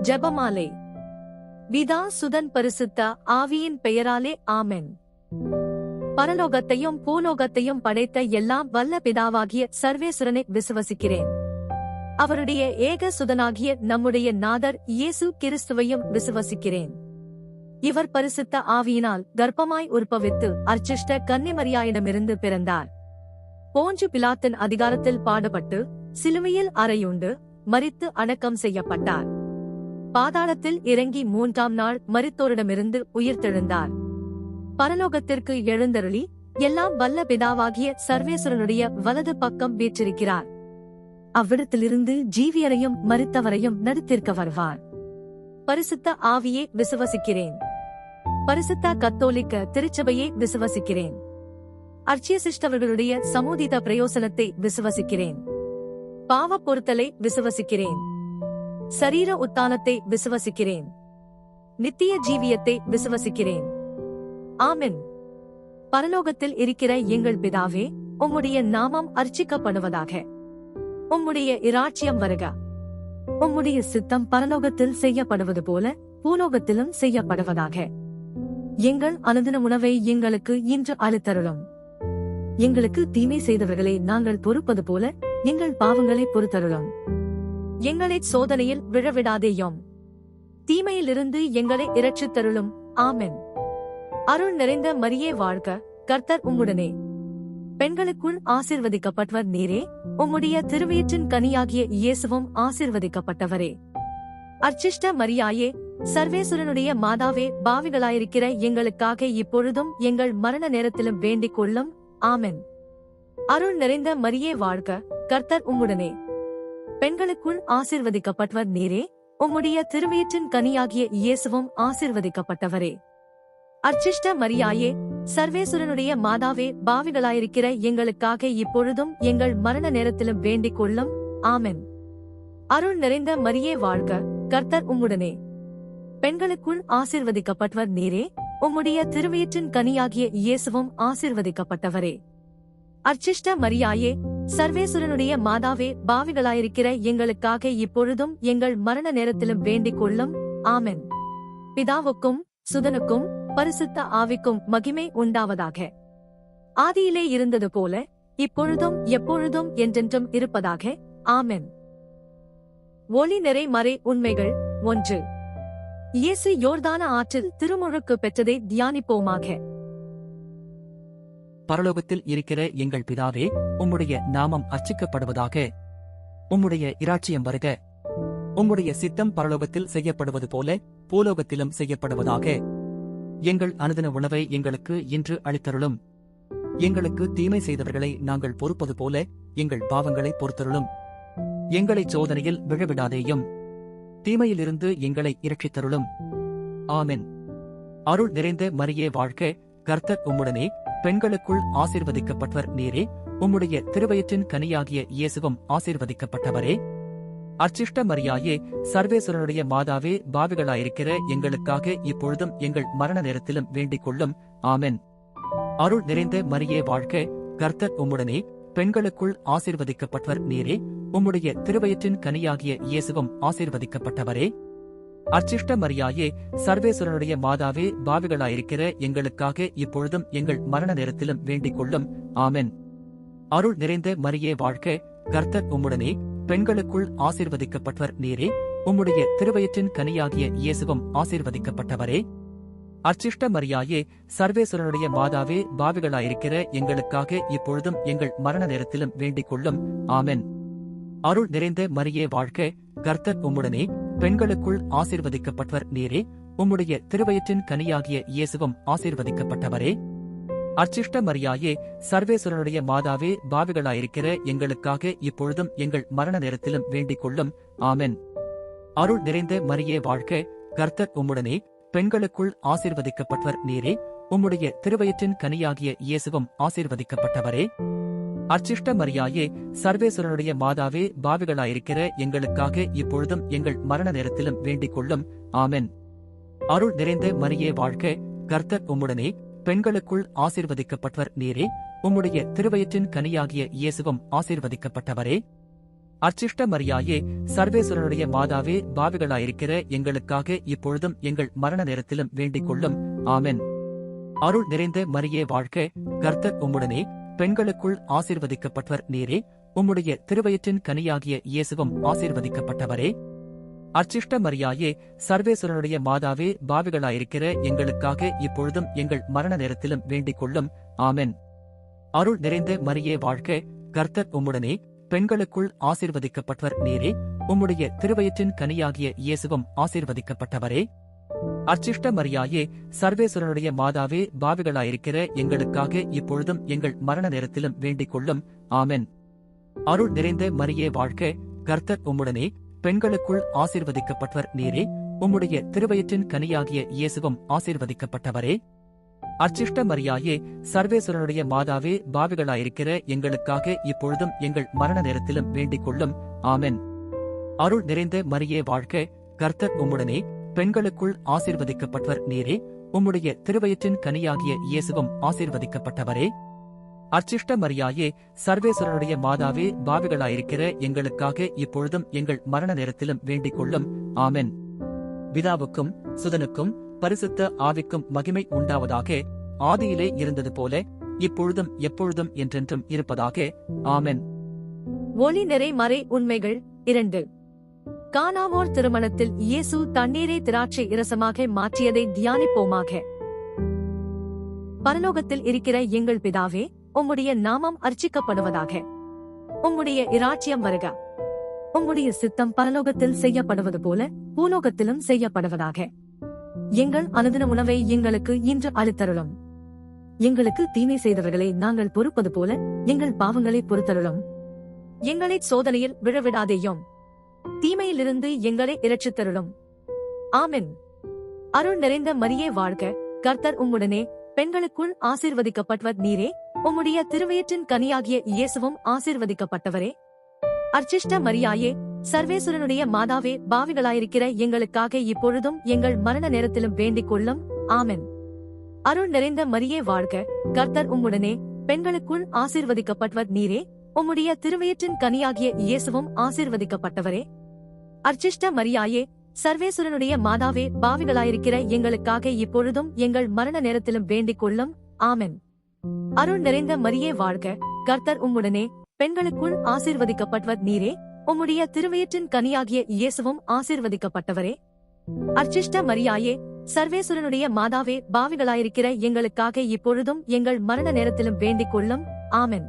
ஜெபமாலை. பிதா சுதன் பரிசுத்த ஆவியின் பெயராலே ஆமென். பரலோகத்தையும் பூலோகத்தையும் படைத்த எல்லாம் வல்ல பிதாவாகிய சர்வேசுரனை விசுவசிக்கிறேன். அவருடைய ஏக சுதனாகிய நம்முடைய நாதர் இயேசு கிறிஸ்துவையும் விசுவசிக்கிறேன். இவர் பரிசுத்த ஆவியினால் கர்ப்பமாய் உற்பவித்து அர்ச்சிஷ்ட கன்னிமரியாயிடமிருந்து பிறந்தார். போஞ்சு பிலாத்தின் அதிகாரத்தில் பாடுபட்டு சிலுவையில் அறையுண்டு மரித்து அடக்கம் செய்யப்பட்டார். பாதாளத்தில் இறங்கி 3ஆம் நாள் மரித்தோரிடமிருந்து உயிர்த்தெழுந்தார். பரலோகத்திற்கு எழுந்தருளி எல்லாம் வல்ல பிதாவாகிய சர்வேசுரனுடைய வலது பக்கம் வீற்றிருக்கிறார். அவ்விடத்திலிருந்து ஜீவியரையும் மரித்தவரையும் நடுத்திருக்க வருவார். பரிசுத்த ஆவியே விசுவசிக்கிறேன். பரிசுத்த கத்தோலிக்க திருச்சபையை விசுவசிக்கிறேன். அர்ச்சியசிஷ்டவர்களுடைய சமூதித பிரயோசனத்தை விசுவசிக்கிறேன். பாவ பொறுத்தலை விசுவசிக்கிறேன். சரீர உத்தானத்தை விசுவசிக்கிறேன். நித்திய ஜீவியத்தை விசுவசிக்கிறேன். ஆமென். பரலோகத்தில் இருக்கிற எங்கள் பிதாவே, உம்முடைய நாமம் அர்ச்சிக்கப்படுவதாக. உம்முடைய இராட்சியம் வருக. உம்முடைய சித்தம் பரலோகத்தில் செய்யப்படுவது போல பூலோகத்திலும் செய்யப்படுவதாக. எங்கள் அனுதின உணவை எங்களுக்கு இன்று அளித்தருளும். எங்களுக்கு தீமை செய்தவர்களை நாங்கள் பொறுப்பது போல எங்கள் பாவங்களை பொறுத்தருளும். எங்களை சோதனையில் விழவிடாதேயும். தீமையிலிருந்து எங்களை இரட்சித்தருளும். ஆமென். அருள் நிறைந்த மரியே வாழ்க, கர்த்தர் உம்முடனே. பெண்களுக்குள் ஆசீர்வதிக்கப்பட்டவர் நீரே. உம்முடைய திருவயிற்றின் கனியாகிய இயேசுவும் ஆசீர்வதிக்கப்பட்டவரே. அர்ச்சிஷ்ட மரியாயே, சர்வேசுரனுடைய மாதாவே, பாவிகளாயிருக்கிற எங்களுக்காக இப்பொழுதும் எங்கள் மரண நேரத்திலும் வேண்டிக் கொள்ளும். ஆமென். அருள் நிறைந்த மரியே வாழ்க, கர்த்தர் உம்முடனே. பெண்களுக்குள் ஆசீர்வதிக்கப்பட்டவர் நீரே. உம்முடைய திருவயிற்றின் கனியாகிய இயேசுவும் ஆசீர்வதிக்கப்பட்டவரே. அர்ச்சிஷ்ட மரியாயே, சர்வேசுரனுடைய மாதாவே, பாவிகளாயிருக்கிற எங்களுக்காக இப்பொழுதும் எங்கள் மரண நேரத்திலும் வேண்டிக் கொள்ளும். ஆமென். அருள் நிறைந்த மரியே வாழ்க, கர்த்தர் உம்முடனே. பெண்களுக்குள் ஆசீர்வதிக்கப்பட்டவர் நீரே. உம்முடைய திருவயிற்றின் கனியாகிய இயேசுவும் ஆசீர்வதிக்கப்பட்டவரே. அர்ச்சிஷ்ட மரியாயே, சர்வேசுரனுடைய மாதாவே, பாவிகளாயிருக்கிற எங்களுக்காக இப்பொழுதும் எங்கள் மரண நேரத்திலும் வேண்டிக் கொள்ளும். ஆமென். பிதாவுக்கும் சுதனுக்கும் பரிசுத்த ஆவிக்கும் மகிமை உண்டாவதாக. ஆதியிலே இருந்தது போல இப்பொழுதும் எப்பொழுதும் என்றென்றும் இருப்பதாக. ஆமென். ஒளி நிறை மறை உண்மைகள். 1. இயேசு யோர்தான ஆற்றில் திருமுழுக்கு பெற்றதை தியானிப்போமாக. பரலோகத்தில் இருக்கிற எங்கள் பிதாவே, உம்முடைய நாமம் அர்ச்சிக்கப்படுவதாக. உம்முடைய இராட்சியம் வருக. உம்முடைய சித்தம் பரலோகத்தில் செய்யப்படுவது போல பூலோகத்திலும் செய்யப்படுவதாக. எங்கள் அனுதின உணவை எங்களுக்கு இன்று அளித்தருளும். எங்களுக்கு தீமை செய்தவர்களை நாங்கள் பொறுப்பது போல எங்கள் பாவங்களை பொறுத்தருளும். எங்களை சோதனையில் விழவிடாதேயும். தீமையிலிருந்து எங்களை இரட்சித்தருளும். ஆமென். அருள் நிறைந்த மரியே வாழ்க, கர்த்தர் உம்முடனே. பெண்களுக்குள் ஆசீர்வதிக்கப்பட்டவர் நீரே. உம்முடைய திருவயிற்றின் கனியாகிய இயேசுவும் ஆசீர்வதிக்கப்பட்டவரே. அர்ச்சிஷ்ட மரியாயே, சர்வேசுரனுடைய மாதாவே, பாவிகளாயிருக்கிற எங்களுக்காக இப்பொழுதும் எங்கள் மரண நேரத்திலும் வேண்டிக் கொள்ளும். ஆமென். அருள் நிறைந்த மரியே வாழ்க, கர்த்தர் உம்முடனே. பெண்களுக்குள் ஆசீர்வதிக்கப்பட்டவர் நீரே. உம்முடைய திருவயிற்றின் கனியாகிய இயேசுவும் ஆசீர்வதிக்கப்பட்டவரே. அர்ச்சிஷ்ட மரியாயே, சர்வேசுரனுடைய மாதாவே, பாவிகளாயிருக்கிற எங்களுக்காக இப்பொழுதும் எங்கள் மரண நேரத்திலும் வேண்டிக் கொள்ளும். ஆமென். அருள் நிறைந்த மரியே வாழ்க, கர்த்தர் உம்முடனே. பெண்களுக்குள் ஆசீர்வதிக்கப்பட்டவர் நீரே. உம்முடைய திருவயிற்றின் கனியாகிய இயேசுவும் ஆசீர்வதிக்கப்பட்டவரே. அர்ச்சிஷ்ட மரியாயே, சர்வேசுரனுடைய மாதாவே, பாவிகளாயிருக்கிற எங்களுக்காக இப்பொழுதும் எங்கள் மரண நேரத்திலும் வேண்டிக் கொள்ளும். ஆமென். அருள் நிறைந்த மரியே வாழ்க, கர்த்தர் உம்முடனே. பெண்களுக்குள் ஆசீர்வதிக்கப்பட்டவர் நீரே. உம்முடைய திருவயிற்றின் கனியாகிய இயேசுவும் ஆசீர்வதிக்கப்பட்டவரே. அர்ச்சிஷ்ட மரியாயே, சர்வேசுரனுடைய மாதாவே, பாவிகளாயிருக்கிற எங்களுக்காக இப்பொழுதும் எங்கள் மரண நேரத்திலும் வேண்டிக் கொள்ளும். ஆமென். அருள் நிறைந்த மரியே வாழ்க, கர்த்தர் உம்முடனே. பெண்களுக்குள் ஆசீர்வதிக்கப்பட்டவர் நீரே. உம்முடைய திருவயிற்றின் கனியாகிய இயேசுவும் ஆசீர்வதிக்கப்பட்டவரே. அர்ச்சிஷ்ட மரியாயே, சர்வேசுரனுடைய மாதாவே, பாவிகளாயிருக்கிற எங்களுக்காக இப்பொழுதும் எங்கள் மரண நேரத்திலும் வேண்டிக் கொள்ளும். ஆமென். அருள் நிறைந்த மரியே வாழ்க, கர்த்தர் உம்முடனே. பெண்களுக்குள் ஆசீர்வதிக்கப்பட்டவர் நீரே. உம்முடைய திருவயிற்றின் கனியாகிய இயேசுவும் ஆசீர்வதிக்கப்பட்டவரே. அர்ச்சிஷ்ட மரியாயே, சர்வேஸ்வரனுடைய மாதாவே, பாவிகளாயிருக்கிற எங்களுக்காக இப்பொழுதும் எங்கள் மரண நேரத்திலும் வேண்டிக் கொள்ளும். ஆமென். அருள் நிறைந்த மரியே வாழ்க, கர்த்தர் உம்முடனே, பெண்களுக்குள் ஆசீர்வதிக்கப்பட்டவர் நீரே, உம்முடைய திருவயிற்றின் கனியாகிய இயேசுவும் ஆசீர்வதிக்கப்பட்டவரே. அர்ச்சிஷ்ட மரியாயே, சர்வேஸ்வரனுடைய மாதாவே, பாவிகளாயிருக்கிற எங்களுக்காக இப்பொழுதும் எங்கள் மரண நேரத்திலும் வேண்டிக் கொள்ளும். ஆமென். அருள் நிறைந்த மரியே வாழ்க, கர்த்தர் உம்முடனே, பெண்களுக்குள் ஆசீர்வதிக்கப்பட்டவர் நீரே, உம்முடைய திருவயிற்றின் கனியாகிய இயேசுவும் ஆசீர்வதிக்கப்பட்டவரே. அர்ச்சிஷ்ட மரியாயே, சர்வேஸ்வரனுடைய மாதாவே, பாவிகளாயிருக்கிற எங்களுக்காக இப்பொழுதும் எங்கள் மரண நேரத்திலும் வேண்டிக் கொள்ளும். ஆமென். அருள் நிறைந்த மரியே வாழ்க, கர்த்தர் உம்முடனே, பெண்களுக்குள் ஆசீர்வதிக்கப்பட்டவர் நீரே, உம்முடைய திருவயிற்றின் கனியாகிய இயேசுவும் ஆசீர்வதிக்கப்பட்டவரே. அர்ச்சிஷ்ட மரியாயே, சர்வேஸ்வரனுடைய மாதாவே, பாவிகளாயிருக்கிற எங்களுக்காக இப்பொழுதும் எங்கள் மரண நேரத்திலும் வேண்டிக் கொள்ளும். ஆமென். அருள் நிறைந்த மரியே வாழ்க, கர்த்தர் உம்முடனே, பெண்களுக்குள் ஆசீர்வதிக்கப்பட்டவர் நீரே, உம்முடைய திருவயிற்றின் கனியாகிய இயேசுவும் ஆசீர்வதிக்கப்பட்டவரே. அர்ச்சிஷ்ட மரியாயே, சர்வேஸ்வரனுடைய மாதாவே, பாவிகளாயிருக்கிற எங்களுக்காக இப்பொழுதும் எங்கள் மரண நேரத்திலும் வேண்டிக் கொள்ளும். ஆமென். பிதாவுக்கும் சுதனுக்கும் பரிசுத்த ஆவிக்கும் மகிமை உண்டாவதாக. ஆதியிலே இருந்தது போல இப்பொழுதும் எப்பொழுதும் என்றென்றும் இருப்பதாக. ஆமென். ஒளி நிறை மறை உண்மைகள் 2. கானாவோர் திருமணத்தில் இயேசு தண்ணீரை திராட்சை இரசமாக மாற்றியதை தியானிப்போமாக. பரலோகத்தில் இருக்கிற எங்கள் பிதாவே, உம்முடைய நாமம் அர்ச்சிக்கப்படுவதாக. உம்முடைய இராச்சியம் வருக. உம்முடைய சித்தம் பரலோகத்தில் செய்யப்படுவது போல பூலோகத்திலும் செய்யப்படுவதாக. எங்கள் அனுதின உணவை எங்களுக்கு இன்று அளித்தருளும். எங்களுக்கு தீமை செய்தவர்களை நாங்கள் பொறுப்பது போல எங்கள் பாவங்களை பொறுத்தருளும். எங்களை சோதனையில் விழவிடாதேயும், தீமையிலிருந்து எங்களை இரட்சித்தருளும். ஆமென். அருள் நிறைந்த மரியே வாழ்க, கர்த்தர் உம்முடனே, பெண்களுக்குள் ஆசீர்வதிக்கப்பட்டவர் நீரே, உம்முடைய திருவயிற்றின் கனியாகிய இயேசுவும் ஆசீர்வதிக்கப்பட்டவரே. அர்ச்சிஷ்ட மரியாயே, சர்வேஸ்வரனுடைய மாதாவே, பாவிகளாயிருக்கிற எங்களுக்காக இப்பொழுதும் எங்கள் மரண நேரத்திலும் வேண்டிக் கொள்ளும். ஆமென். அருள் நிறைந்த மரியே வாழ்க, கர்த்தர் உம்முடனே, பெண்களுக்குள் ஆசீர்வதிக்கப்பட்டவர் நீரே, உம்முடைய திருவயிற்றின் கனியாகிய இயேசுவும் ஆசீர்வதிக்கப்பட்டவரே. அர்ச்சிஷ்ட மரியாயே, சர்வேஸ்வரனுடைய மாதாவே, பாவிகளாயிருக்கிற எங்களுக்காக இப்பொழுதும் எங்கள் மரண நேரத்திலும் வேண்டிக் கொள்ளும். ஆமென். அருள் நிறைந்த மரியே வாழ்க, கர்த்தர் உம்முடனே, பெண்களுக்குள் ஆசீர்வதிக்கப்பட்டவர் நீரே, உம்முடைய திருவயிற்றின் கனியாகிய இயேசுவும் ஆசீர்வதிக்கப்பட்டவரே. அர்ச்சிஷ்ட மரியாயே, சர்வேஸ்வரனுடைய மாதாவே, பாவிகளாயிருக்கிற எங்களுக்காக இப்பொழுதும் எங்கள் மரண நேரத்திலும் வேண்டிக் கொள்ளும். ஆமென்.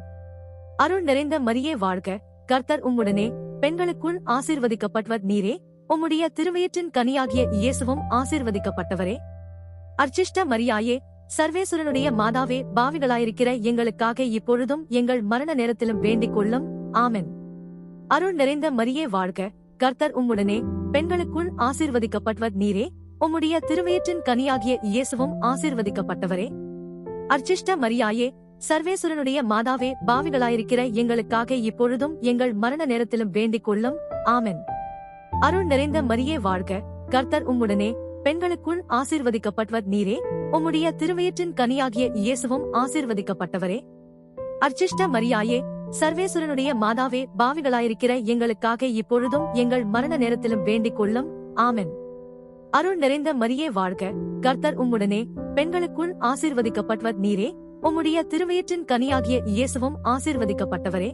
அருள் நிறைந்த மரியே வாழ்க, கர்த்தர் உம்முடனே, பெண்களுக்குள் ஆசீர்வதிக்கப்பட்டவர் நீரே, உம்முடைய திருவயிற்றின் கனியாகிய இயேசுவும் ஆசீர்வதிக்கப்பட்டவரே. அர்ச்சிஷ்ட மரியாயே, சர்வேஸ்வரனுடைய மாதாவே, பாவிகளாயிருக்கிற எங்களுக்காக இப்பொழுதும் எங்கள் மரண நேரத்திலும் வேண்டிக் கொள்ளும். ஆமென். அருள் நிறைந்த மரியே வாழ்க, கர்த்தர் உம்முடனே, பெண்களுக்குள் ஆசீர்வதிக்கப்பட்டவர் நீரே, உம்முடைய திருவயிற்றின் கனியாகிய இயேசுவும் ஆசீர்வதிக்கப்பட்டவரே. அர்ச்சிஷ்ட மரியாயே, சர்வேஸ்வரனுடைய மாதாவே, பாவிகளாயிருக்கிற எங்களுக்காக இப்பொழுதும் எங்கள் மரண நேரத்திலும் வேண்டிக் கொள்ளும். ஆமென். அருள் நிறைந்த மரியே வாழ்க, கர்த்தர் உம்முடனே, பெண்களுக்குள் ஆசீர்வதிக்கப்பட்டவர் நீரே, உம்முடைய திருவயிற்றின் கனியாகிய இயேசுவும் ஆசீர்வதிக்கப்பட்டவரே. அர்ச்சிஷ்ட மரியாயே, சர்வேஸ்வரனுடைய மாதாவே, பாவிகளாயிருக்கிற எங்களுக்காக இப்பொழுதும் எங்கள் மரண நேரத்திலும் வேண்டிக் கொள்ளும். ஆமென். அருள் நிறைந்த மரியே வாழ்க, கர்த்தர் உம்முடனே, பெண்களுக்குள் ஆசீர்வதிக்கப்பட்டவர் நீரே, உம்முடைய திருவயிற்றின் கனியாகிய இயேசுவும் ஆசீர்வதிக்கப்பட்டவரே.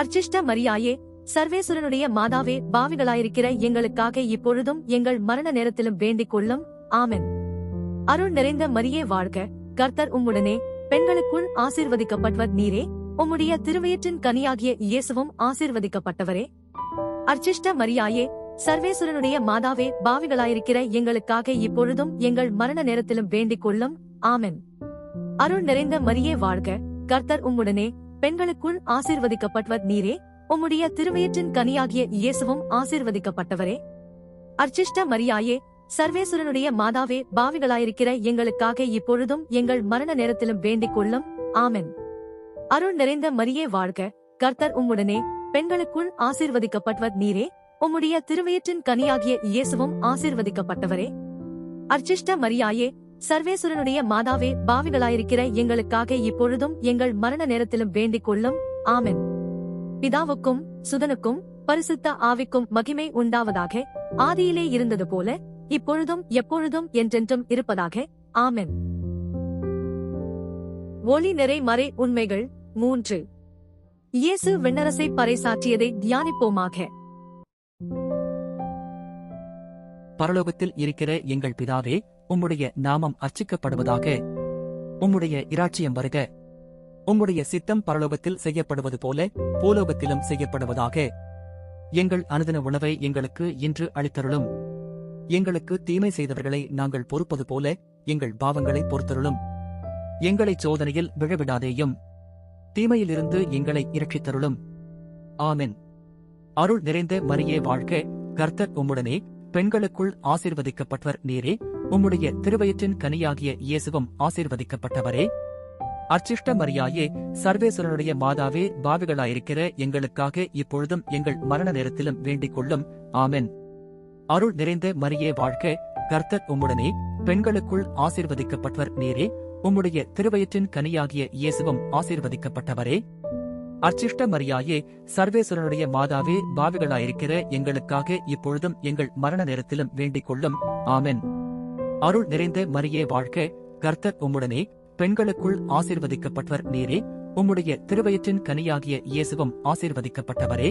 அர்ச்சிஷ்ட மரியாயே, சர்வேஸ்வரனுடைய மாதாவே, பாவிகளாயிருக்கிற எங்களுக்காக இப்பொழுதும் எங்கள் மரண நேரத்திலும் வேண்டிக் கொள்ளும். ஆமென். அருள் நிறைந்த மரியே வாழ்க, கர்த்தர் உம்முடனே, பெண்களுக்குள் ஆசீர்வதிக்கப்பட்டவர் நீரே, உம்முடைய திருவயிற்றின் கனியாகிய இயேசுவும் ஆசீர்வதிக்கப்பட்டவரே. அர்ச்சிஷ்ட மரியாயே, சர்வேஸ்வரனுடைய மாதாவே, பாவிகளாயிருக்கிற எங்களுக்காக இப்பொழுதும் எங்கள் மரண நேரத்திலும் வேண்டிக் கொள்ளும். ஆமென். அருள் நிறைந்த மரியே வாழ்க, கர்த்தர் உம்முடனே, பெண்களுக்குள் ஆசீர்வதிக்கப்பட்டவர் நீரே, உம்முடைய திருவயிற்றின் கனியாகிய இயேசுவும் ஆசீர்வதிக்கப்பட்டவரே. அர்ச்சிஷ்ட மரியாயே, சர்வேஸ்வரனுடைய மாதாவே, பாவிகளாயிருக்கிற எங்களுக்காக இப்பொழுதும் எங்கள் மரண நேரத்திலும் வேண்டிக் கொள்ளும். ஆமென். அருள் நிறைந்த மரியே வாழ்க, கர்த்தர் உம்முடனே, பெண்களுக்குள் ஆசீர்வதிக்கப்பட்டவர் நீரே, உம்முடைய திருவயிற்றின் கனியாகிய இயேசுவும் ஆசீர்வதிக்கப்பட்டவரே. அர்ச்சிஷ்ட மரியாயே, சர்வேஸ்வரனுடைய மாதாவே, பாவிகளாயிருக்கிற எங்களுக்காக இப்பொழுதும் எங்கள் மரண நேரத்திலும் வேண்டிக் கொள்ளும். ஆமென். பிதாவுக்கும் சுதனுக்கும் பரிசுத்த ஆவிக்கும் மகிமை உண்டாவதாக. ஆதியிலே இருந்தது போல இப்பொழுதும் எப்பொழுதும் என்றென்றும் இருப்பதாக. ஆமென். ஒளி நிறை மறை உண்மைகள் 3. இயேசு விண்ணரசை பறைசாற்றியதை தியானிப்போமாக. பரலோகத்தில் இருக்கிற எங்கள் பிதாவே, உம்முடைய நாமம் அர்ச்சிக்கப்படுவதாக. உம்முடைய இராச்சியம் வருக. உம்முடைய சித்தம் பரலோகத்தில் செய்யப்படுவது போல பூலோகத்திலும் செய்யப்படுவதாக. எங்கள் அனுதின உணவை எங்களுக்கு இன்று அளித்தருளும். எங்களுக்கு தீமை செய்தவர்களை நாங்கள் பொறுப்பது போல எங்கள் பாவங்களை பொறுத்தருளும். எங்களை சோதனையில் விழவிடாதேயும், தீமையிலிருந்து எங்களை இரட்சித்தருளும். ஆமென். அருள் நிறைந்த மரியே வாழ்க, கர்த்தர் உம்முடனே, பெண்களுக்குள் ஆசீர்வதிக்கப்பட்டவர் நீரே. உம்முடைய திருவயிற்றின் கனியாகிய இயேசுவும் ஆசீர்வதிக்கப்பட்டவரே. அர்ச்சிஷ்ட மரியாயே, சர்வேஸ்வரனுடைய மாதாவே, பாவிகளாயிருக்கிற எங்களுக்காக இப்பொழுதும் எங்கள் மரண நேரத்திலும் வேண்டிக் கொள்ளும். ஆமென். அருள் நிறைந்த மரியே வாழ்க, கர்த்தர் உம்முடனே, பெண்களுக்குள் ஆசீர்வதிக்கப்பட்டவர் நீரே. உம்முடைய திருவயிற்றின் கனியாகிய இயேசுவும் ஆசீர்வதிக்கப்பட்டவரே. அர்ச்சிஷ்ட மரியாயே, சர்வேஸ்வரனுடைய மாதாவே, பாவிகளாயிருக்கிற எங்களுக்காக இப்பொழுதும் எங்கள் மரண நேரத்திலும் வேண்டிக் கொள்ளும். ஆமென். அருள் நிறைந்த மரியே வாழ்க, கர்த்தர் உம்முடனே, பெண்களுக்குள் ஆசீர்வதிக்கப்பட்டவர் நீரே. உம்முடைய திருவயிற்றின் கனியாகிய இயேசுவும் ஆசீர்வதிக்கப்பட்டவரே.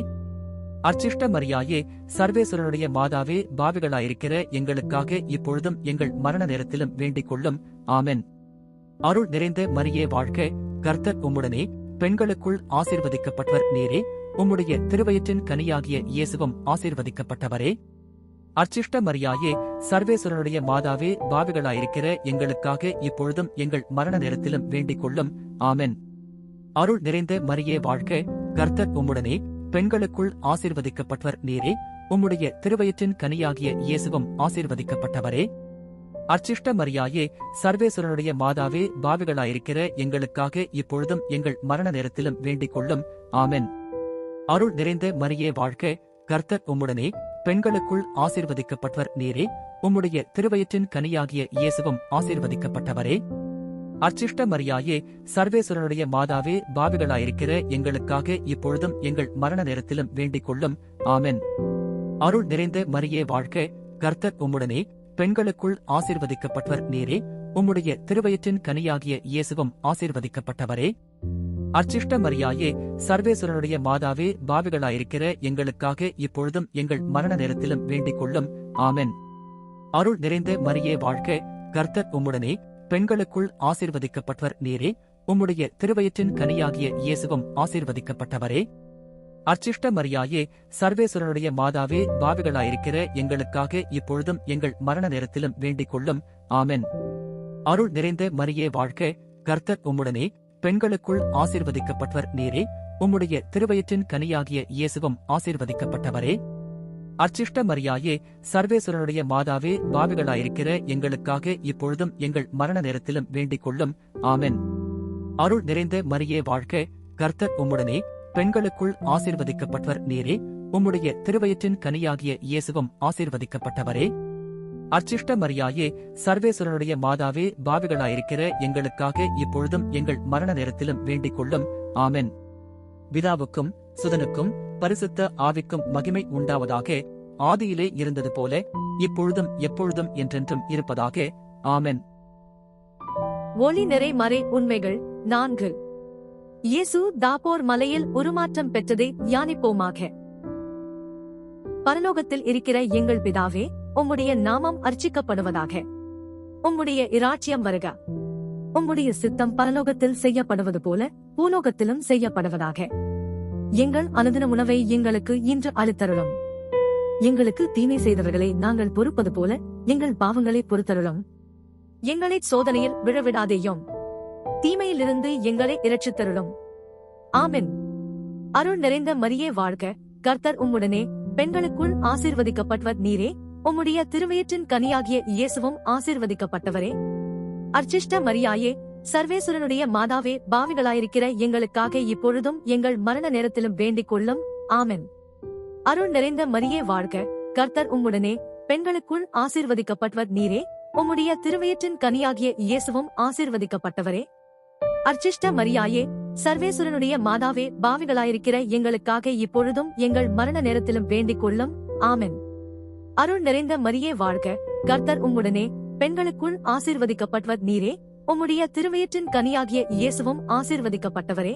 அர்ச்சிஷ்ட மரியாயே, சர்வேஸ்வரனுடைய மாதாவே, பாவிகளாயிருக்கிற எங்களுக்காக இப்பொழுதும் எங்கள் மரண நேரத்திலும் வேண்டிக் கொள்ளும். ஆமென். அருள் நிறைந்த மரியே வாழ்க, கர்த்தர் உம்முடனே, பெண்களுக்குள் ஆசீர்வதிக்கப்பட்டவர் நீரே. உம்முடைய திருவயிற்றின் கனியாகிய இயேசுவும் ஆசீர்வதிக்கப்பட்டவரே. அர்ச்சிஷ்ட மரியாயே, சர்வேஸ்வரனுடைய மாதாவே, பாவிகளாயிருக்கிற எங்களுக்காக இப்பொழுதும் எங்கள் மரண நேரத்திலும் வேண்டிக் கொள்ளும். ஆமென். அருள் நிறைந்த மரியே வாழ்க, கர்த்தர் உம்முடனே, பெண்களுக்குள் ஆசீர்வதிக்கப்பட்டவர் நீரே. உம்முடைய திருவயிற்றின் கனியாகிய இயேசுவும் ஆசீர்வதிக்கப்பட்டவரே. அர்ச்சிஷ்ட மரியாயே, சர்வேஸ்வரனுடைய மாதாவே, பாவிகளாயிருக்கிற எங்களுக்காக இப்பொழுதும் எங்கள் மரண நேரத்திலும் வேண்டிக் கொள்ளும். ஆமென். அருள் நிறைந்த மரியே வாழ்க, கர்த்தர் உம்முடனே, பெண்களுக்குள் ஆசீர்வதிக்கப்பட்டவர் நீரே. உம்முடைய திருவயிற்றின் கனியாகிய இயேசுவும் ஆசீர்வதிக்கப்பட்டவரே. அர்ச்சிஷ்ட மரியாயே, சர்வேஸ்வரனுடைய மாதாவே, பாவிகளாயிருக்கிற எங்களுக்காக இப்பொழுதும் எங்கள் மரண நேரத்திலும் வேண்டிக் கொள்ளும். ஆமென். அருள் நிறைந்த மரியே வாழ்க, கர்த்தர் உம்முடனே, பெண்களுக்குள் ஆசீர்வதிக்கப்பட்டவர் நீரே. உம்முடைய திருவயிற்றின் கனியாகிய இயேசுவும் ஆசீர்வதிக்கப்பட்டவரே. அர்ச்சிஷ்ட மரியாயே, சர்வேஸ்வரனுடைய மாதாவே, பாவிகளாயிருக்கிற எங்களுக்காக இப்பொழுதும் எங்கள் மரண நேரத்திலும் வேண்டிக் கொள்ளும். ஆமென். அருள் நிறைந்த மரியே வாழ்க, கர்த்தர் உம்முடனே, பெண்களுக்குள் ஆசீர்வதிக்கப்பட்டவர் நீரே. உம்முடைய திருவயிற்றின் கனியாகிய இயேசுவும் ஆசீர்வதிக்கப்பட்டவரே. அர்ச்சிஷ்ட மரியாயே, சர்வேஸ்வரனுடைய மாதாவே, பாவிகளாயிருக்கிற எங்களுக்காக இப்பொழுதும் எங்கள் மரண நேரத்திலும் வேண்டிக் கொள்ளும். ஆமென். அருள் நிறைந்த மரியே வாழ்க, கர்த்தர் உம்முடனே, பெண்களுக்குள் ஆசீர்வதிக்கப்பட்டவர் நீரே. உம்முடைய திருவயிற்றின் கனியாகிய இயேசுவும் ஆசீர்வதிக்கப்பட்டவரே. அர்ச்சிஷ்ட மரியாயே, சர்வேஸ்வரனுடைய மாதாவே, பாவிகளாயிருக்கிற எங்களுக்காக இப்பொழுதும் எங்கள் மரண நேரத்திலும் வேண்டிக் கொள்ளும். ஆமென். அருள் நிறைந்த மரியே வாழ்க, கர்த்தர் உம்முடனே, பெண்களுக்குள் ஆசீர்வதிக்கப்பட்டவர் நீரே. உம்முடைய திருவயிற்றின் கனியாகிய இயேசுவும் ஆசீர்வதிக்கப்பட்டவரே. அர்ச்சிஷ்ட மரியாயே, சர்வேஸ்வரனுடைய மாதாவே, பாவிகளாயிருக்கிற எங்களுக்காக இப்பொழுதும் எங்கள் மரண நேரத்திலும் வேண்டிக் கொள்ளும். ஆமென். பிதாவுக்கும் சுதனுக்கும் பரிசுத்த ஆவிக்கும் மகிமை உண்டாவதாக. ஆதியிலே இருந்தது போல இப்பொழுதும் எப்பொழுதும் என்றென்றும் இருப்பதாக. ஆமென். ஒளி நிறை மறை உண்மைகள் 4. இயேசு தாபோர் மலையில் உருமாற்றம் பெற்றதை தியானிப்போமாக. பரலோகத்தில் இருக்கிற எங்கள் பிதாவே, உம்முடைய நாமம் அர்ச்சிக்கப்படுவதாக. உம்முடைய இராச்சியம் வருக. உம்முடைய சித்தம் பரலோகத்தில் செய்யப்படுவது போல பூலோகத்திலும் செய்யப்படுவதாக. எங்கள் அனுதின உணவை எங்களுக்கு இன்று அளித்தருளும். எங்களுக்கு தீமை செய்தவர்களை நாங்கள் பொறுப்பது போல எங்கள் பாவங்களை பொறுத்தருளும். எங்களை சோதனையில் விழவிடாதேயும், தீமையிலிருந்து எங்களை இரட்சித்தருளும். ஆமென். அருள் நிறைந்த மரியே வாழ்க, கர்த்தர் உம்முடனே, பெண்களுக்குள் ஆசீர்வதிக்கப்பட்டவர் நீரே. உம்முடைய திருவயிற்றின் கனியாகிய இயேசுவும் ஆசீர்வதிக்கப்பட்டவரே. அர்ச்சிஷ்ட மரியாயே, சர்வேஸ்வரனுடைய மாதாவே, பாவிகளாயிருக்கிற எங்களுக்காக இப்பொழுதும் எங்கள் மரண நேரத்திலும் வேண்டிக் கொள்ளும். ஆமென். அருள் நிறைந்த மரியே வாழ்க, கர்த்தர் உம்முடனே, பெண்களுக்குள் ஆசீர்வதிக்கப்பட்டவர் நீரே. உம்முடைய திருவயிற்றின் கனியாகிய இயேசுவும் ஆசீர்வதிக்கப்பட்டவரே. அர்ச்சிஷ்ட மரியாயே, சர்வேசுரனுடைய மாதாவே பாவிகளாயிருக்கிற எங்களுக்காக இப்பொழுதும் எங்கள் மரண நேரத்திலும் வேண்டிக் கொள்ளும். ஆமென். அருள் நிறைந்த மரியே வாழ்க, கர்த்தர் உம்முடனே, பெண்களுக்குள் ஆசீர்வதிக்கப்பட்டவர் நீரே, உம்முடைய திருவயிற்றின் கனியாகிய இயேசுவும் ஆசீர்வதிக்கப்பட்டவரே.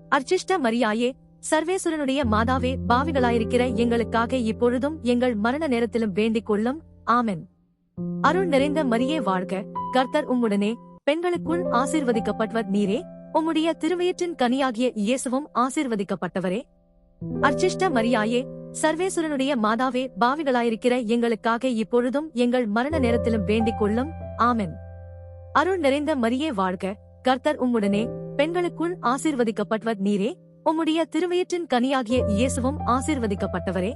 அர்ச்சிஷ்ட மரியாயே, சர்வேசுரனுடைய மாதாவே பாவிகளாயிருக்கிற எங்களுக்காக இப்பொழுதும் எங்கள் மரண நேரத்திலும் வேண்டிக் கொள்ளும். ஆமென். அருள் நிறைந்த மரியே வாழ்க, கர்த்தர் உம்முடனே, பெண்களுக்குள் ஆசீர்வதிக்கப்பட்டவர் நீரே, உம்முடைய திருவயிற்றின் கனியாகிய இயேசுவும் ஆசீர்வதிக்கப்பட்டவரே. அர்ச்சிஷ்ட மரியாயே, சர்வேசுரனுடைய மாதாவே பாவிகளாயிருக்கிற எங்களுக்காக இப்பொழுதும் எங்கள் மரண நேரத்திலும் வேண்டிக் கொள்ளும். ஆமென். அருள் நிறைந்த மரியே வாழ்க, கர்த்தர் உம்முடனே, பெண்களுக்குள் ஆசீர்வதிக்கப்பட்டவர் நீரே, உம்முடைய திருவயிற்றின் கனியாகிய இயேசுவும் ஆசீர்வதிக்கப்பட்டவரே.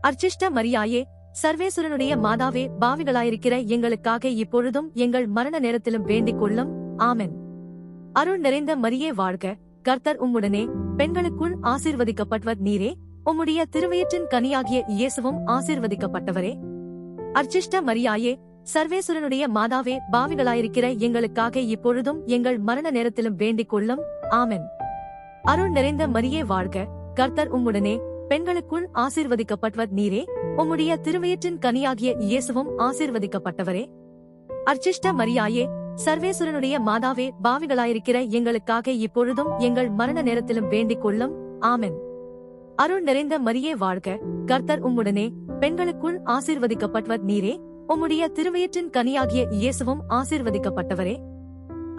அர்ச்சிஷ்ட மரியாயே, சர்வேசுரனுடைய மாதாவே பாவிகளாயிருக்கிற எங்களுக்காக இப்பொழுதும் எங்கள் மரண நேரத்திலும் வேண்டிக் கொள்ளும். ஆமென். அருள் நிறைந்த மரியே வாழ்க, கர்த்தர் உம்முடனே, பெண்களுக்குள் ஆசீர்வதிக்கப்பட்டவர் நீரே, உம்முடைய திருவயிற்றின் கனியாகிய இயேசுவும் ஆசீர்வதிக்கப்பட்டவரே. அர்ச்சிஷ்ட மரியாயே, சர்வேசுரனுடைய மாதாவே பாவிகளாயிருக்கிற எங்களுக்காக இப்பொழுதும் எங்கள் மரண நேரத்திலும் வேண்டிக் கொள்ளும். ஆமென். அருள் நிறைந்த மரியே வாழ்க, கர்த்தர் உம்முடனே, பெண்களுக்குள் ஆசீர்வதிக்கப்பட்டவர் நீரே, உம்முடைய திருவயிற்றின் கனியாகிய இயேசுவும் ஆசீர்வதிக்கப்பட்டவரே. அர்ச்சிஷ்ட மரியாயே, சர்வேசுரனுடைய மாதாவே பாவிகளாயிருக்கிற எங்களுக்காக இப்பொழுதும் எங்கள் மரண நேரத்திலும் வேண்டிக் கொள்ளும். ஆமென். அருள் நிறைந்த மரியே வாழ்க, கர்த்தர் உம்முடனே, பெண்களுக்குள் ஆசீர்வதிக்கப்பட்டவர் நீரே, உம்முடைய திருவயிற்றின் கனியாகிய இயேசுவும் ஆசீர்வதிக்கப்பட்டவரே.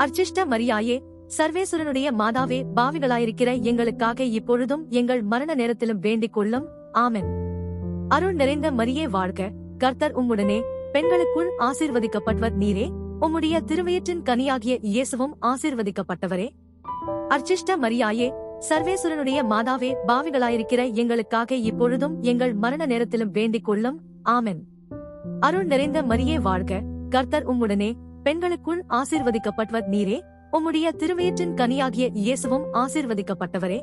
அர்ச்சிஷ்ட மரியாயே, சர்வேசுரனுடைய மாதாவே பாவிகளாயிருக்கிற எங்களுக்காக இப்பொழுதும் எங்கள் மரண நேரத்திலும் வேண்டிக் கொள்ளும். ஆமென். அருள் நிறைந்த மரியே வாழ்க, கர்த்தர் உம்முடனே, பெண்களுக்குள் ஆசீர்வதிக்கப்பட்டவர் நீரே, உம்முடைய திருவயிற்றின் கனியாகிய இயேசுவும் ஆசீர்வதிக்கப்பட்டவரே. அர்ச்சிஷ்ட மரியாயே, சர்வேசுரனுடைய மாதாவே பாவிகளாயிருக்கிற எங்களுக்காக இப்பொழுதும் எங்கள் மரண நேரத்திலும் வேண்டிக் கொள்ளும். ஆமென். அருள் நிறைந்த மரியே வாழ்க, கர்த்தர் உம்முடனே, பெண்களுக்குள் ஆசீர்வதிக்கப்பட்டவர் நீரே, உம்முடைய திருவயிற்றின் கனியாகிய இயேசுவும் ஆசீர்வதிக்கப்பட்டவரே.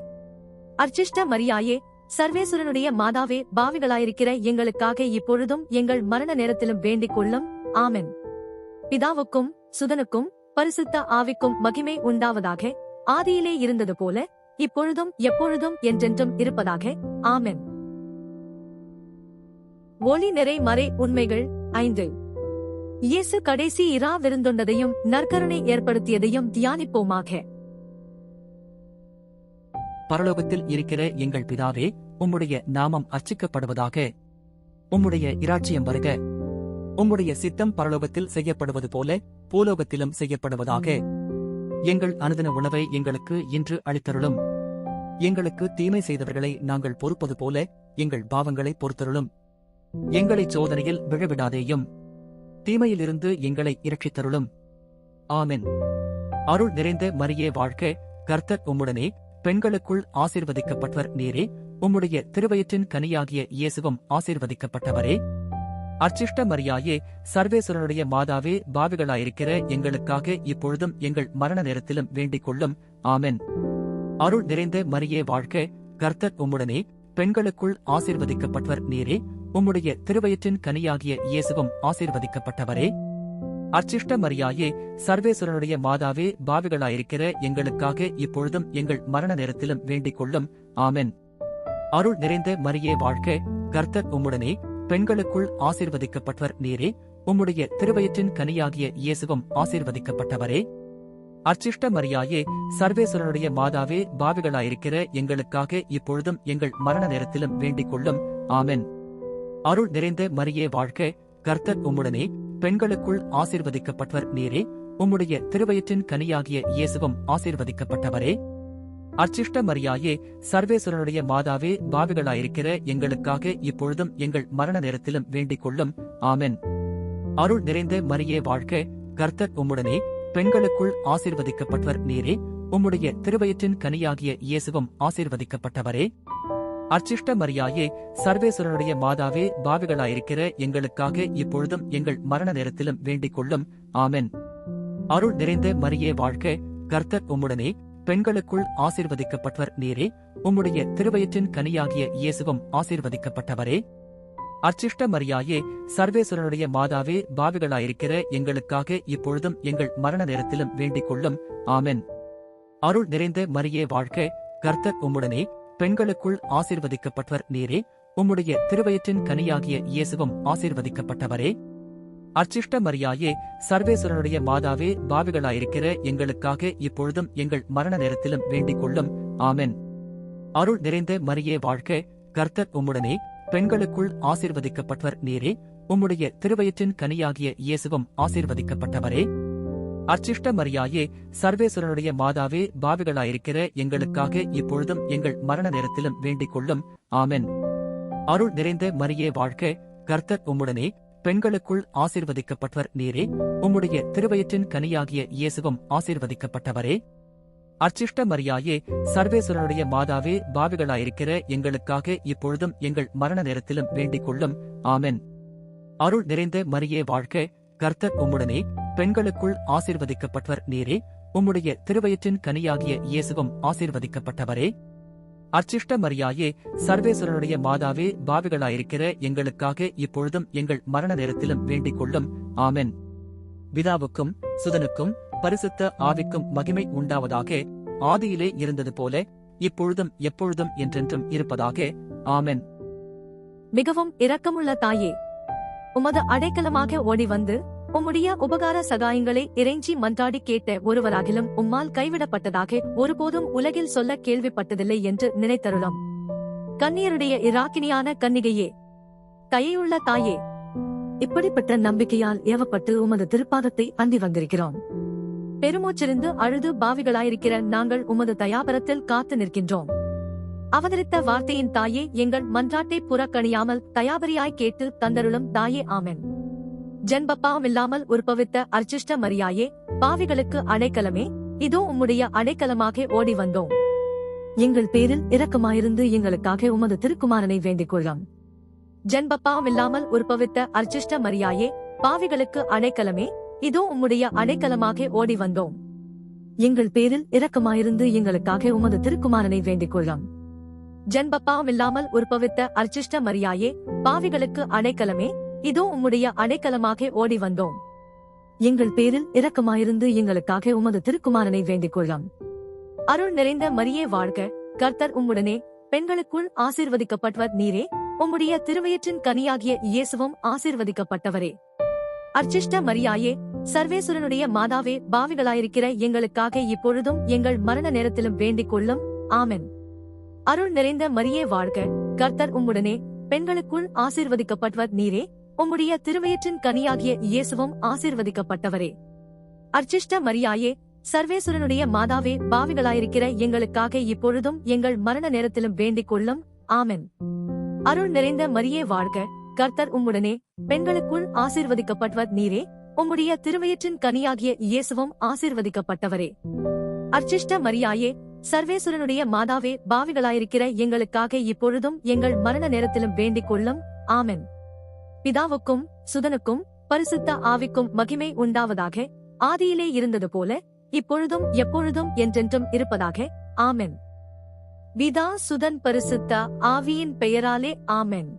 அர்ச்சிஷ்ட மரியாயே, சர்வேசுரனுடைய மாதாவே பாவிகளாயிருக்கிற எங்களுக்காக இப்பொழுதும் எங்கள் மரண நேரத்திலும் வேண்டிக் கொள்ளும். ஆமென். பிதாவுக்கும் சுதனுக்கும் பரிசுத்த ஆவிக்கும் மகிமை உண்டாவதாக. ஆதியிலே இருந்தது போல இப்பொழுதும் எப்பொழுதும் என்றென்றும் இருப்பதாக. ஆமென். ஒளி நிறை மறை உண்மைகள் 5. இயேசு கடைசி இரா விருந்துண்டதையும் நற்கருணை ஏற்படுத்தியதையும் தியானிப்போமாக. பரலோகத்தில் இருக்கிற எங்கள் பிதாவே, உம்முடைய நாமம் அர்ச்சிக்கப்படுவதாக. உம்முடைய இராச்சியம் வருக. உம்முடைய சித்தம் பரலோகத்தில் செய்யப்படுவது போல பூலோகத்திலும் செய்யப்படுவதாக. எங்கள் அனுதின உணவை எங்களுக்கு இன்று அளித்தருளும். எங்களுக்கு தீமை செய்தவர்களை நாங்கள் பொறுப்பது போல எங்கள் பாவங்களை பொறுத்தருளும். எங்களை சோதனையில் விழவிடாதேயும், தீமையிலிருந்து எங்களை இரட்சித்தருளும். ஆமென். அருள் நிறைந்த மரியே வாழ்க, கர்த்தர் உம்முடனே, பெண்களுக்குள் ஆசீர்வதிக்கப்பட்டவர் நீரே, உம்முடைய திருவயிற்றின் கனியாகிய இயேசுவும் ஆசீர்வதிக்கப்பட்டவரே. அர்ச்சிஷ்ட மரியாயே, சர்வேசுரனுடைய மாதாவே பாவிகளாயிருக்கிற எங்களுக்காக இப்பொழுதும் எங்கள் மரண நேரத்திலும் வேண்டிக் கொள்ளும். ஆமென். அருள் நிறைந்த மரியே வாழ்க, கர்த்தர் உம்முடனே, பெண்களுக்குள் ஆசீர்வதிக்கப்பட்டவர் நீரே, உம்முடைய திருவயிற்றின் கனியாகிய இயேசுவும் ஆசீர்வதிக்கப்பட்டவரே. அர்ச்சிஷ்ட மரியாயே, சர்வேசுரனுடைய மாதாவே பாவிகளாயிருக்கிற எங்களுக்காக இப்பொழுதும் எங்கள் மரண நேரத்திலும் வேண்டிக் கொள்ளும். ஆமென். அருள் நிறைந்த மரியே வாழ்க, கர்த்தர் உம்முடனே, பெண்களுக்குள் ஆசீர்வதிக்கப்பட்டவர் நீரே, உம்முடைய திருவயிற்றின் கனியாகிய இயேசுவும் ஆசீர்வதிக்கப்பட்டவரே. அர்ச்சிஷ்ட மரியாயே, சர்வேசுரனுடைய மாதாவே பாவிகளாயிருக்கிற எங்களுக்காக இப்பொழுதும் எங்கள் மரண நேரத்திலும் வேண்டிக் கொள்ளும். ஆமென். அருள் நிறைந்த மரியே வாழ்க, கர்த்தர் உம்முடனே, பெண்களுக்குள் ஆசீர்வதிக்கப்பட்டவர் நீரே, உம்முடைய திருவயிற்றின் கனியாகிய இயேசுவும் ஆசீர்வதிக்கப்பட்டவரே. அர்ச்சிஷ்ட மரியாயே, சர்வேசுரனுடைய மாதாவே பாவிகளாயிருக்கிற எங்களுக்காக இப்பொழுதும் எங்கள் மரண நேரத்திலும் வேண்டிக் கொள்ளும். ஆமென். அருள் நிறைந்த மரியே வாழ்க, கர்த்தர் உம்முடனே, பெண்களுக்குள் ஆசீர்வதிக்கப்பட்டவர் நீரே, உம்முடைய திருவயிற்றின் கனியாகிய இயேசுவும் ஆசீர்வதிக்கப்பட்டவரே. அர்ச்சிஷ்ட மரியாயே, சர்வேசுரனுடைய மாதாவே பாவிகளாயிருக்கிற எங்களுக்காக இப்பொழுதும் எங்கள் மரண நேரத்திலும் வேண்டிக் கொள்ளும். ஆமென். அருள் நிறைந்த மரியே வாழ்க, கர்த்தர் உம்முடனே, பெண்களுக்குள் ஆசீர்வதிக்கப்பட்டவர் நீரே, உம்முடைய திருவயிற்றின் கனியாகிய இயேசுவும் ஆசீர்வதிக்கப்பட்டவரே. அர்ச்சிஷ்ட மரியாயே, சர்வேசுரனுடைய மாதாவே பாவிகளாயிருக்கிற எங்களுக்காக இப்பொழுதும் எங்கள் மரண நேரத்திலும் வேண்டிக் கொள்ளும். ஆமென். அருள் நிறைந்த மரியே வாழ்க, கர்த்தர் உம்முடனே, பெண்களுக்குள் ஆசீர்வதிக்கப்பட்டவர் நீரே, உம்முடைய திருவயிற்றின் கனியாகிய இயேசுவும் ஆசீர்வதிக்கப்பட்டவரே. அர்ச்சிஷ்ட மரியாயே, சர்வேஸ்வரனுடைய மாதாவே, பாவிகளாயிருக்கிற எங்களுக்காக இப்பொழுதும் எங்கள் மரண நேரத்திலும் வேண்டிக் கொள்ளும். ஆமென். அருள் நிறைந்த மரியே வாழ்க, கர்த்தர் உம்முடனே, பெண்களுக்குள் ஆசீர்வதிக்கப்பட்டவர் நீரே, உம்முடைய திருவயிற்றின் கனியாகிய இயேசுவும் ஆசீர்வதிக்கப்பட்டவரே. அர்ச்சிஷ்ட மரியாயே, சர்வேஸ்வரனுடைய மாதாவே, பாவிகளாயிருக்கிற எங்களுக்காக இப்பொழுதும் எங்கள் மரண நேரத்திலும் வேண்டிக் கொள்ளும். ஆமென். அருள் நிறைந்த மரியே வாழ்க, கர்த்தர் உம்முடனே, பெண்களுக்குள் ஆசீர்வதிக்கப்பட்டவர் நீரே, உம்முடைய திருவயிற்றின் கனியாகிய இயேசுவும் ஆசீர்வதிக்கப்பட்டவரே. அர்ச்சிஷ்ட மரியாயே, சர்வேஸ்வரனுடைய மாதாவே, பாவிகளாயிருக்கிற எங்களுக்காக இப்பொழுதும் எங்கள் மரண நேரத்திலும் வேண்டிக் கொள்ளும். ஆமென். அருள் நிறைந்த மரியே வாழ்க, கர்த்தர் உம்முடனே, பெண்களுக்குள் ஆசீர்வதிக்கப்பட்டவர் நீரே, உம்முடைய திருவயிற்றின் கனியாகிய இயேசுவும் ஆசீர்வதிக்கப்பட்டவரே. அர்ச்சிஷ்ட மரியாயே, சர்வேஸ்வரனுடைய மாதாவே, பாவிகளாயிருக்கிற எங்களுக்காக இப்பொழுதும் எங்கள் மரண நேரத்திலும் வேண்டிக் கொள்ளும். ஆமென். பிதாவுக்கும் சுதனுக்கும் பரிசுத்த ஆவிக்கும் மகிமை உண்டாவதாக. ஆதியிலே இருந்தது போல இப்பொழுதும் எப்பொழுதும் என்றென்றும் இருப்பதாக. ஆமென். மிகவும் இரக்கமுள்ள தாயே, உமது அடைக்கலமாக ஓடி வந்து உம்முடைய உபகார சகாயங்களை இறைஞ்சி மன்றாடி கேட்ட ஒருவராகிலும் உம்மால் கைவிடப்பட்டதாக ஒருபோதும் உலகில் சொல்ல கேள்விப்பட்டதில்லை என்று நினைத்தருளும். கன்னியருடைய இராக்கினியான கன்னிகையே, தயையுள்ள தாயே, இப்படிப்பட்ட நம்பிக்கையால் ஏவப்பட்டு உமது திருப்பாதத்தை அண்டி வந்திருக்கிறோம். பெருமூச்சிருந்து அழுது பாவிகளாயிருக்கிற நாங்கள் உமது தயாபரத்தில் காத்து நிற்கின்றோம். அவதரித்த வார்த்தையின் தாயே, எங்கள் மன்றாட்டை புறக்கணியாமல் தயாபரியாய் கேட்டு தந்தருளும் தாயே. ஆமென். ஜென்மப்பாவமில்லாமல் உற்பவித்த அர்ச்சிஷ்ட மரியாயே, பாவிகளுக்கு அடைக்கலமே, இதோ உம்முடைய அடைக்கலமாக ஓடி வந்தோம். எங்கள் பேரில் இரக்கமாயிருந்து எங்களுக்காக உமது திருக்குமாரனை வேண்டிக் கொள்ளும். ஜென்மப்பாவமில்லாமல் உற்பவித்த அர்ச்சிஷ்ட மரியாயே, பாவிகளுக்கு அடைக்கலமே, இதோ உம்முடைய அடைக்கலமாக ஓடி வந்தோம். எங்கள் பேரில் இரக்கமாயிருந்து எங்களுக்காக உமது திருக்குமாரனை வேண்டிக் கொள்ளும். ஜென்மப்பாவமில்லாமல் உற்பவித்த அர்ச்சிஷ்ட மரியாயே, பாவிகளுக்கு அடைக்கலமே, இதோ உம்முடைய அடைக்கலமாக ஓடி வந்தோம். எங்கள் பேரில் இரக்கமாயிருந்து எங்களுக்காக உமது திருக்குமாரனை வேண்டிக் கொள்ளும். அருள் நிறைந்த மரியே வாழ்க, கர்த்தர் உம்முடனே, பெண்களுக்குள் ஆசீர்வதிக்கப்பட்டவர் நீரே, உம்முடைய திருவயிற்றின் கனியாகிய இயேசுவும் ஆசீர்வதிக்கப்பட்டவரே. அர்ச்சிஷ்ட மரியாயே, சர்வேஸ்வரனுடைய மாதாவே, பாவிகளாயிருக்கிற எங்களுக்காக இப்பொழுதும் எங்கள் மரண நேரத்திலும் வேண்டிக் கொள்ளும். ஆமென். அருள் நிறைந்த மரியே வாழ்க, கர்த்தர் உம்முடனே, பெண்களுக்குள் ஆசீர்வதிக்கப்பட்டவர் நீரே, உம்முடைய திருவயிற்றின் கனியாகிய இயேசுவும் ஆசீர்வதிக்கப்பட்டவரே. அர்ச்சிஷ்ட மரியாயே, சர்வேஸ்வரனுடைய மாதாவே, பாவிகளாயிருக்கிற எங்களுக்காக இப்பொழுதும் எங்கள் மரண நேரத்திலும் வேண்டிக் கொள்ளும். ஆமென். அருள் நிறைந்த மரியே வாழ்க, கர்த்தர் உம்முடனே, பெண்களுக்குள் ஆசீர்வதிக்கப்பட்டவர் நீரே, உம்முடைய திருவயிற்றின் கனியாகிய இயேசுவும் ஆசீர்வதிக்கப்பட்டவரே. அர்ச்சிஷ்ட மரியாயே, சர்வேஸ்வரனுடைய மாதாவே, பாவிகளாயிருக்கிற எங்களுக்காக இப்பொழுதும் எங்கள் மரண நேரத்திலும் வேண்டிக் கொள்ளும். ஆமென். பிதாவுக்கும் சுதனுக்கும் பரிசுத்த ஆவிக்கும் மகிமை உண்டாவதாக. ஆதியிலே இருந்தது போல இப்பொழுதும் எப்பொழுதும் என்றென்றும் இருப்பதாக. ஆமென். பிதா சுதன் பரிசுத்த ஆவியின் பெயராலே. ஆமென்.